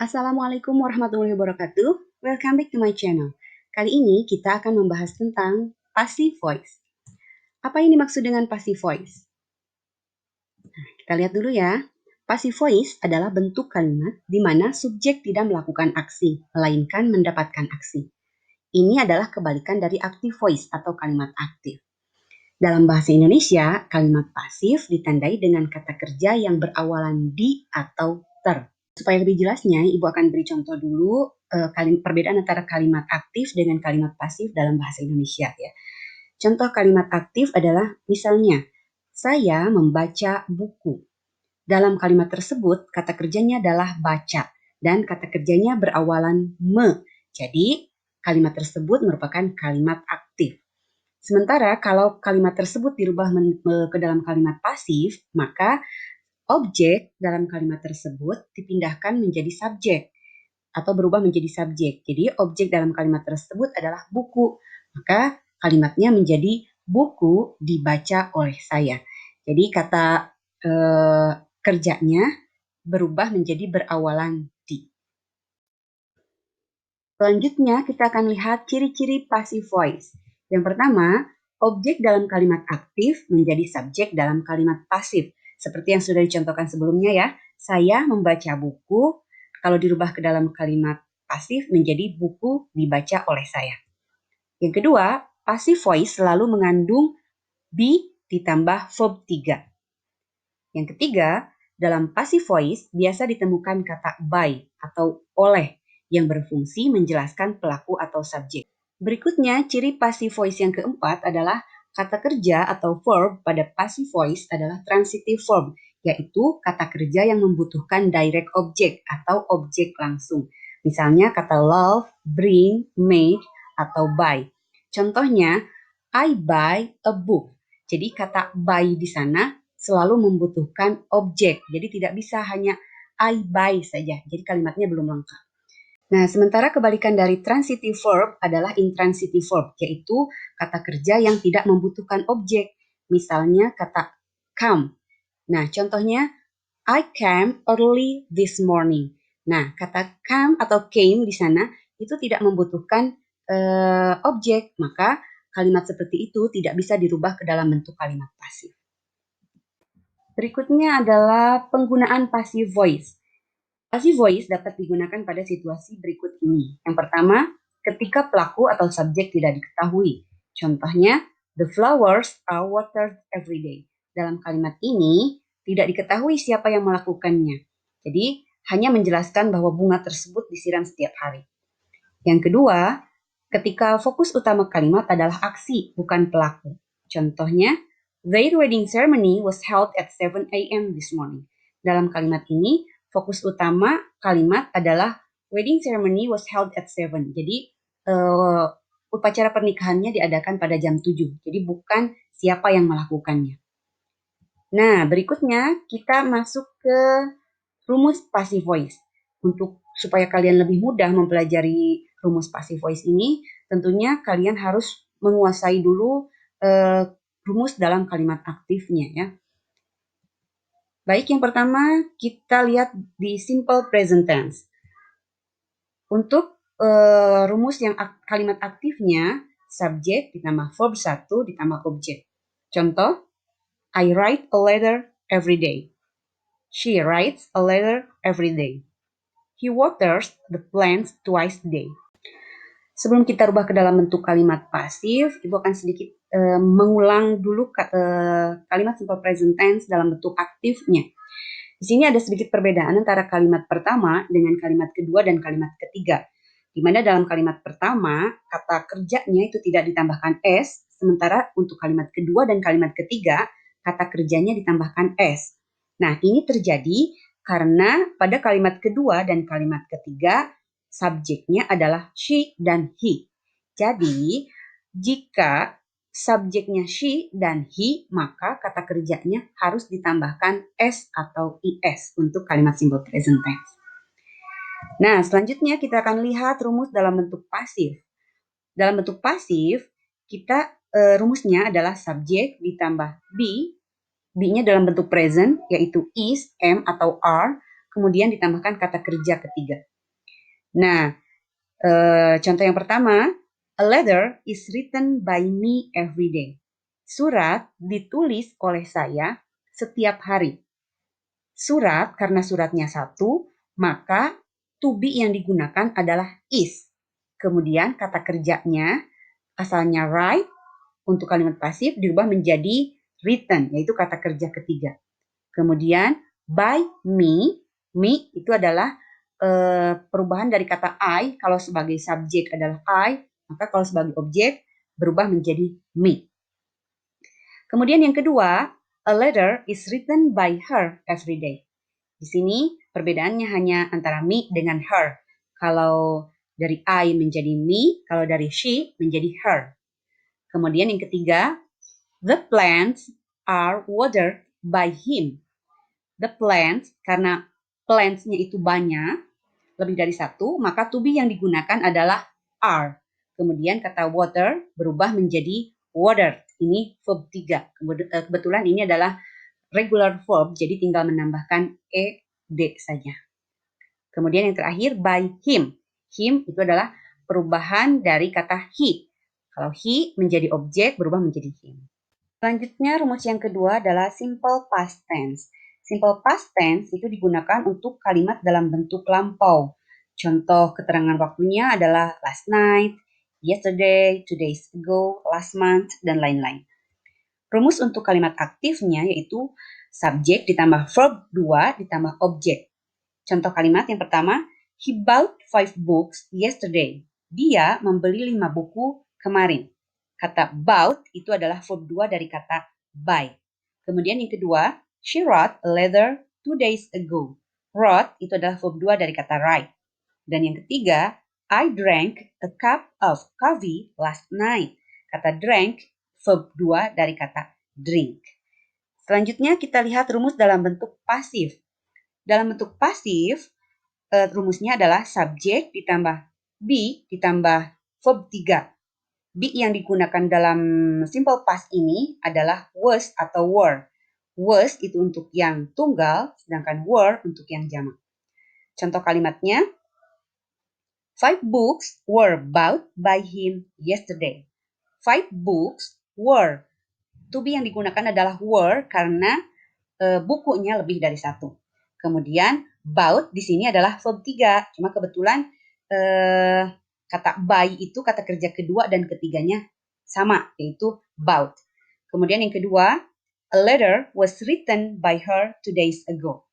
Assalamualaikum warahmatullahi wabarakatuh. Welcome back to my channel. Kali ini kita akan membahas tentang passive voice. Apa yang dimaksud dengan passive voice? Kita lihat dulu ya. Passive voice adalah bentuk kalimat di mana subjek tidak melakukan aksi, melainkan mendapatkan aksi. Ini adalah kebalikan dari active voice atau kalimat aktif. Dalam bahasa Indonesia, kalimat pasif ditandai dengan kata kerja yang berawalan di atau ter. Supaya lebih jelasnya, Ibu akan beri contoh dulu perbedaan antara kalimat aktif dengan kalimat pasif dalam bahasa Indonesia ya. Contoh kalimat aktif adalah misalnya, saya membaca buku. Dalam kalimat tersebut, kata kerjanya adalah baca dan kata kerjanya berawalan me. Jadi, kalimat tersebut merupakan kalimat aktif. Sementara kalau kalimat tersebut dirubah ke dalam kalimat pasif, maka objek dalam kalimat tersebut dipindahkan menjadi subjek atau berubah menjadi subjek. Jadi objek dalam kalimat tersebut adalah buku. Maka kalimatnya menjadi buku dibaca oleh saya. Jadi kata kerjanya berubah menjadi berawalan di. Selanjutnya kita akan lihat ciri-ciri passive voice. Yang pertama, objek dalam kalimat aktif menjadi subjek dalam kalimat pasif. Seperti yang sudah dicontohkan sebelumnya ya. Saya membaca buku, kalau dirubah ke dalam kalimat pasif menjadi buku dibaca oleh saya. Yang kedua, passive voice selalu mengandung be ditambah verb 3. Yang ketiga, dalam passive voice biasa ditemukan kata by atau oleh yang berfungsi menjelaskan pelaku atau subjek. Berikutnya, ciri passive voice yang keempat adalah kata kerja atau verb pada passive voice adalah transitive verb, yaitu kata kerja yang membutuhkan direct object atau objek langsung. Misalnya kata love, bring, make, atau buy. Contohnya, I buy a book. Jadi kata buy di sana selalu membutuhkan objek. Jadi tidak bisa hanya I buy saja. Jadi kalimatnya belum lengkap. Nah, sementara kebalikan dari transitive verb adalah intransitive verb, yaitu kata kerja yang tidak membutuhkan objek. Misalnya kata come. Nah, contohnya I came early this morning. Nah, kata come atau came di sana itu tidak membutuhkan objek, maka kalimat seperti itu tidak bisa dirubah ke dalam bentuk kalimat pasif. Berikutnya adalah penggunaan passive voice. Passive voice dapat digunakan pada situasi berikut ini. Yang pertama, ketika pelaku atau subjek tidak diketahui. Contohnya, the flowers are watered every day. Dalam kalimat ini, tidak diketahui siapa yang melakukannya. Jadi, hanya menjelaskan bahwa bunga tersebut disiram setiap hari. Yang kedua, ketika fokus utama kalimat adalah aksi, bukan pelaku. Contohnya, their wedding ceremony was held at 7 a.m. this morning. Dalam kalimat ini, fokus utama kalimat adalah wedding ceremony was held at 7. Jadi, upacara pernikahannya diadakan pada jam 7. Jadi, bukan siapa yang melakukannya. Nah, berikutnya kita masuk ke rumus passive voice. Supaya kalian lebih mudah mempelajari rumus passive voice ini, tentunya kalian harus menguasai dulu rumus dalam kalimat aktifnya ya. Baik, yang pertama kita lihat di simple present tense. Untuk rumus yang kalimat aktifnya, subjek ditambah verb 1 ditambah objek. Contoh, I write a letter every day. She writes a letter every day. He waters the plants twice a day. Sebelum kita rubah ke dalam bentuk kalimat pasif, Ibu akan sedikit mengulang dulu kalimat simple present tense dalam bentuk aktifnya. Di sini ada sedikit perbedaan antara kalimat pertama dengan kalimat kedua dan kalimat ketiga. Di mana dalam kalimat pertama, kata kerjanya itu tidak ditambahkan s, sementara untuk kalimat kedua dan kalimat ketiga, kata kerjanya ditambahkan s. Nah, ini terjadi karena pada kalimat kedua dan kalimat ketiga, subjeknya adalah she dan he. Jadi, jika subjeknya she dan he, maka kata kerjanya harus ditambahkan s atau is untuk kalimat simple present tense. Nah, selanjutnya kita akan lihat rumus dalam bentuk pasif. Dalam bentuk pasif, kita rumusnya adalah subjek ditambah be, be-nya dalam bentuk present, yaitu is, am, atau are, kemudian ditambahkan kata kerja ketiga. Nah, contoh yang pertama, a letter is written by me every day. Surat ditulis oleh saya setiap hari. Surat, karena suratnya satu, maka to be yang digunakan adalah is. Kemudian kata kerjanya, asalnya write, untuk kalimat pasif dirubah menjadi written, yaitu kata kerja ketiga. Kemudian by me itu adalah perubahan dari kata I, kalau sebagai subjek adalah I, maka kalau sebagai objek berubah menjadi me. Kemudian yang kedua, a letter is written by her every day. Di sini perbedaannya hanya antara me dengan her. Kalau dari I menjadi me, kalau dari she menjadi her. Kemudian yang ketiga, the plants are watered by him. The plants, karena plants-nya itu banyak, lebih dari satu, maka to be yang digunakan adalah are. Kemudian kata water berubah menjadi watered. Ini verb 3. Kebetulan ini adalah regular verb, jadi tinggal menambahkan ed saja. Kemudian yang terakhir, by him. Him itu adalah perubahan dari kata he. Kalau he menjadi objek, berubah menjadi him. Selanjutnya, rumus yang kedua adalah simple past tense. Simple past tense itu digunakan untuk kalimat dalam bentuk lampau. Contoh keterangan waktunya adalah last night, yesterday, 2 days ago, last month, dan lain-lain. Rumus untuk kalimat aktifnya yaitu subjek ditambah verb 2 ditambah objek. Contoh kalimat yang pertama, he bought 5 books yesterday. Dia membeli 5 buku kemarin. Kata bought itu adalah verb 2 dari kata buy. Kemudian yang kedua, she wrote a letter 2 days ago. Wrote itu adalah verb 2 dari kata write. Dan yang ketiga, I drank a cup of coffee last night. Kata drank, verb 2 dari kata drink. Selanjutnya kita lihat rumus dalam bentuk pasif. Dalam bentuk pasif, rumusnya adalah subjek ditambah be ditambah verb 3. Be yang digunakan dalam simple past ini adalah was atau were. Was itu untuk yang tunggal, sedangkan were untuk yang jamak. Contoh kalimatnya, 5 books were bought by him yesterday. 5 books were. To be yang digunakan adalah were karena bukunya lebih dari satu. Kemudian bought di sini adalah verb 3. Cuma kebetulan kata buy itu kata kerja kedua dan ketiganya sama, yaitu bought. Kemudian yang kedua, a letter was written by her 2 days ago.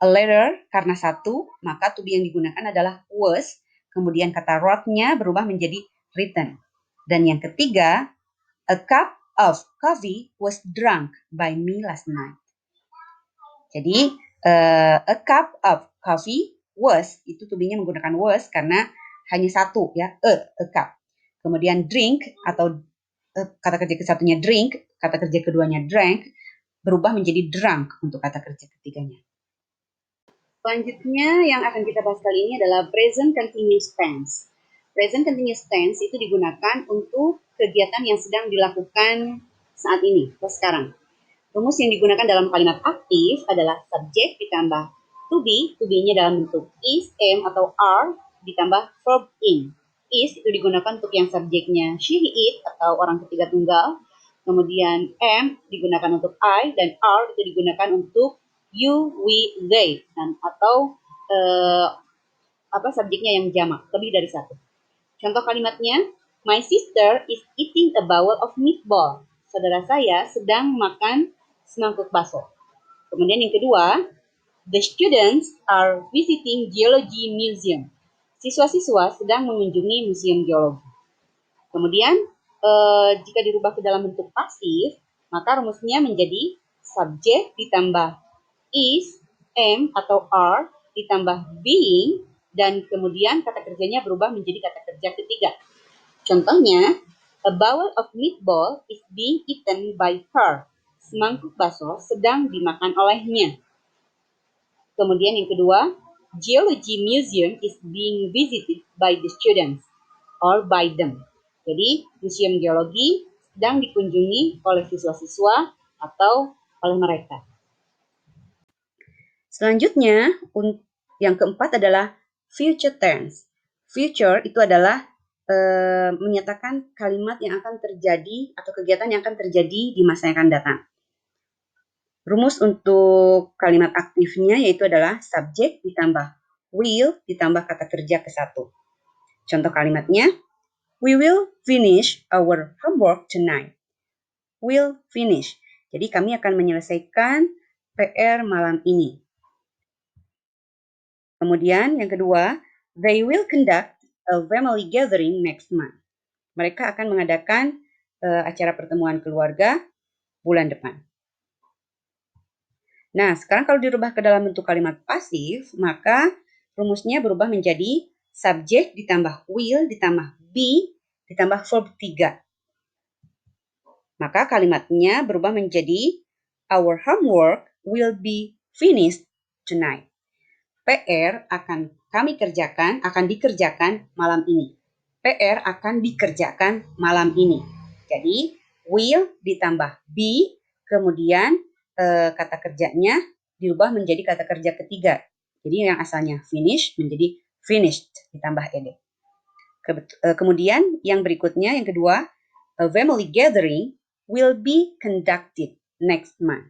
A letter karena satu, maka to be yang digunakan adalah was. Kemudian kata wrote-nya berubah menjadi written. Dan yang ketiga, a cup of coffee was drunk by me last night. Jadi, a cup of coffee was, itu to be-nya menggunakan was karena hanya satu ya, a cup. Kemudian drink atau kata kerja kesatunya drink, kata kerja keduanya drank, berubah menjadi drunk untuk kata kerja ketiganya. Selanjutnya yang akan kita bahas kali ini adalah present continuous tense. Present continuous tense itu digunakan untuk kegiatan yang sedang dilakukan saat ini atau sekarang. Rumus yang digunakan dalam kalimat aktif adalah subjek ditambah to be-nya dalam bentuk is, am, atau are, ditambah verb in. Is itu digunakan untuk yang subjeknya she, he, it, atau orang ketiga tunggal. Kemudian am digunakan untuk I, dan are itu digunakan untuk you, we, they, dan atau subjeknya yang jamak, lebih dari satu. Contoh kalimatnya, my sister is eating a bowl of meatball. Saudara saya sedang makan semangkuk bakso. Kemudian yang kedua, the students are visiting geology museum. Siswa-siswa sedang mengunjungi museum geologi. Kemudian jika dirubah ke dalam bentuk pasif, maka rumusnya menjadi subjek ditambah is, am, atau are, ditambah being, dan kemudian kata kerjanya berubah menjadi kata kerja ketiga. Contohnya, a bowl of meatball is being eaten by her. Semangkuk bakso sedang dimakan olehnya. Kemudian yang kedua, geology museum is being visited by the students or by them. Jadi, museum geologi sedang dikunjungi oleh siswa-siswa atau oleh mereka. Selanjutnya, yang keempat adalah future tense. Future itu adalah menyatakan kalimat yang akan terjadi atau kegiatan yang akan terjadi di masa yang akan datang. Rumus untuk kalimat aktifnya yaitu adalah subjek ditambah will ditambah kata kerja ke satu. Contoh kalimatnya, we will finish our homework tonight. Will finish. Jadi kami akan menyelesaikan PR malam ini. Kemudian yang kedua, they will conduct a family gathering next month. Mereka akan mengadakan acara pertemuan keluarga bulan depan. Nah, sekarang kalau dirubah ke dalam bentuk kalimat pasif, maka rumusnya berubah menjadi subjek ditambah will ditambah be ditambah verb 3. Maka kalimatnya berubah menjadi our homework will be finished tonight. PR akan kami kerjakan, akan dikerjakan malam ini. PR akan dikerjakan malam ini. Jadi, will ditambah be, kemudian kata kerjanya dirubah menjadi kata kerja ketiga. Jadi yang asalnya finish menjadi finished ditambah ed. Kemudian yang berikutnya, yang kedua, a family gathering will be conducted next month.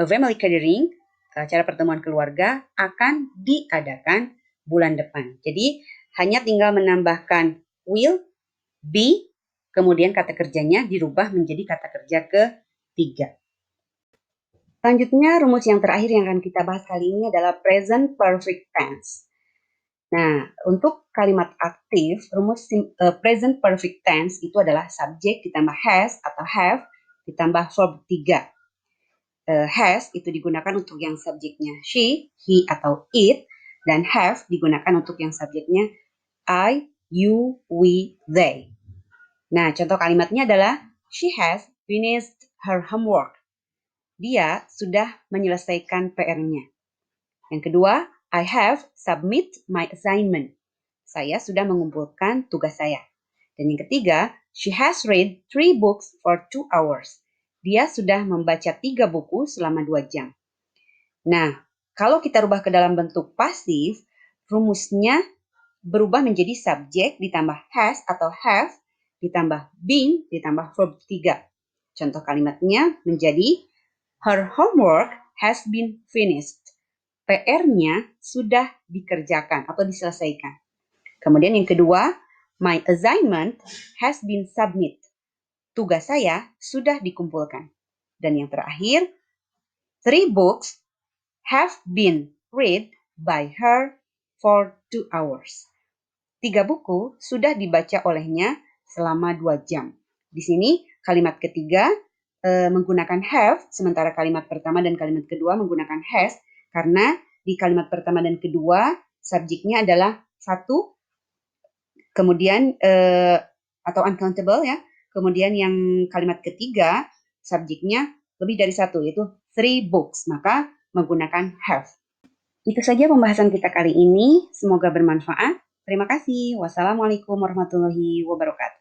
A family gathering, acara pertemuan keluarga, akan diadakan bulan depan. Jadi hanya tinggal menambahkan will, be, kemudian kata kerjanya dirubah menjadi kata kerja ketiga. Selanjutnya, rumus yang terakhir yang akan kita bahas kali ini adalah present perfect tense. Nah, untuk kalimat aktif, rumus present perfect tense itu adalah subjek ditambah has atau have ditambah verb 3. Has itu digunakan untuk yang subjeknya she, he, atau it, dan have digunakan untuk yang subjeknya I, you, we, they. Nah, contoh kalimatnya adalah she has finished her homework. Dia sudah menyelesaikan PR-nya. Yang kedua, I have submit my assignment. Saya sudah mengumpulkan tugas saya. Dan yang ketiga, she has read 3 books for 2 hours. Dia sudah membaca 3 buku selama 2 jam. Nah, kalau kita rubah ke dalam bentuk pasif, rumusnya berubah menjadi subjek ditambah has atau have ditambah been ditambah verb 3. Contoh kalimatnya menjadi her homework has been finished. PR-nya sudah dikerjakan atau diselesaikan. Kemudian yang kedua, my assignment has been submitted. Tugas saya sudah dikumpulkan. Dan yang terakhir, 3 books have been read by her for 2 hours. 3 buku sudah dibaca olehnya selama 2 jam. Di sini kalimat ketiga menggunakan have, sementara kalimat pertama dan kalimat kedua menggunakan has, karena di kalimat pertama dan kedua subjeknya adalah 1, kemudian atau uncountable ya. Kemudian yang kalimat ketiga subjeknya lebih dari 1, yaitu 3 books, maka menggunakan have. Itu saja pembahasan kita kali ini, semoga bermanfaat. Terima kasih. Wassalamualaikum warahmatullahi wabarakatuh.